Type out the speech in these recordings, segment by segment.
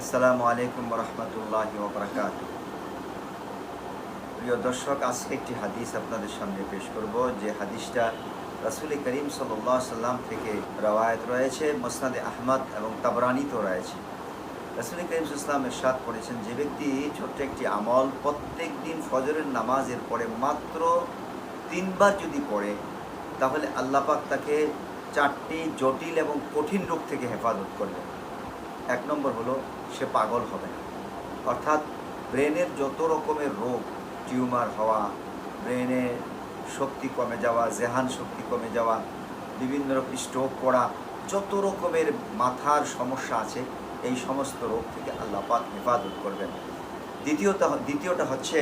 আসসালামু আলাইকুম রহমতুল্লাহি ওয়া বারাকাতুহু। প্রিয় দর্শক, আজকে একটি হাদিস আপনাদের সামনে পেশ করব, যে হাদিসটা রাসূল করিম সাল্লাল্লাহু আলাইহি সাল্লাম থেকে রওয়ায়াত রয়েছে, মুসনাদে আহমদ এবং তাবরানীতেও রয়েছে। রাসূল করিম সাল্লাল্লাহু আলাইহি ওয়াসাল্লাম ইরশাদ করেছেন, যে ব্যক্তি ছোট্ট একটি আমল প্রত্যেক দিন ফজরের নামাজের পরে মাত্র 3 বার যদি পড়ে, তাহলে আল্লাহ পাক তাকে 4টি জটিল এবং কঠিন রোগ থেকে হেফাজত করবেন। 1 নম্বর হলো, সে পাগল হবে না। অর্থাৎ ব্রেনের যত রকমের রোগ, টিউমার হওয়া, ব্রেনে শক্তি কমে যাওয়া, জেহান শক্তি কমে যাওয়া, বিভিন্ন রকম স্ট্রোক করা, যত রকমের মাথার সমস্যা আছে, এই সমস্ত রোগ থেকে আল্লাহ পাক হেফাজত করবেন। দ্বিতীয়টা হচ্ছে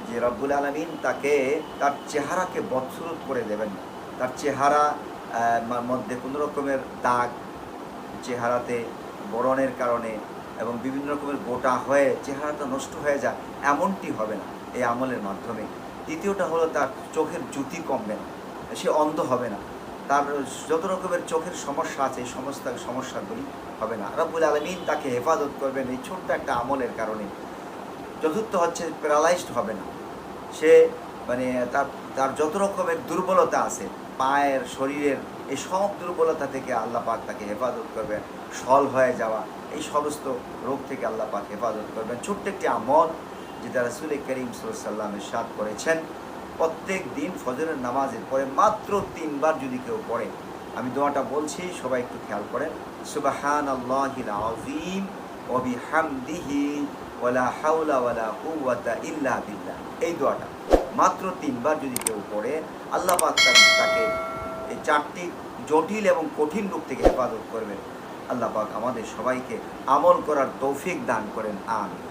যে রব্বুল আলামিন তাকে তার চেহারাকে বদসুরত করে দেবেন না। তার চেহারা মধ্যে কোনো রকমের দাগ, চেহারাতে বরণের কারণে এবং বিভিন্ন রকমের গোটা হয়ে চেহারাটা নষ্ট হয়ে যায়, এমনটি হবে না এই আমলের মাধ্যমে। তৃতীয়টা হলো, তার চোখের জ্যোতি কমবে না, সে অন্ধ হবে না। তার যত রকমের চোখের সমস্যা আছে, এই সমস্ত সমস্যাগুলি হবে না। রব্বুল আলামিন তাকে হেফাজত করবেন এই ছোট্ট একটা আমলের কারণে। চতুর্থ হচ্ছে, প্যারালাইজড হবে না সে, মানে তার যত রকমের দুর্বলতা আছে পায়ের, শরীরের, এই সব দুর্বলতা থেকে আল্লাহ পাক তাকে হেফাজত করবেন। শল হয়ে যাওয়া, এই সমস্ত রোগ থেকে আল্লাহ পাক হেফাজত করবেন। ছোট্ট একটি আমল, যেটা রাসূল করিম সাল্লাল্লাহু আলাইহি ওয়াসাল্লাম ইরশাদ করেছেন, প্রত্যেক দিন ফজরের নামাজের পরে মাত্র 3 বার যদি কেউ পড়ে, আমি দোয়াটা বলছি, সবাই একটু খেয়াল করেন। সুবহানাল্লাহিল আযীম ওয়া বিহামদিহি ওয়ালা হাওলা ওয়ালা কুওয়াতা ইল্লা বিল্লাহ। এই দোয়াটা মাত্র 3 বার যদি কেউ পড়ে, আল্লাহ পাক তাকে এই 4টি জটিল এবং কঠিন রোগ থেকে হেফাজত করবেন। আল্লাহ পাক আমাদের সবাইকে আমল করার তৌফিক দান করেন। আমিন।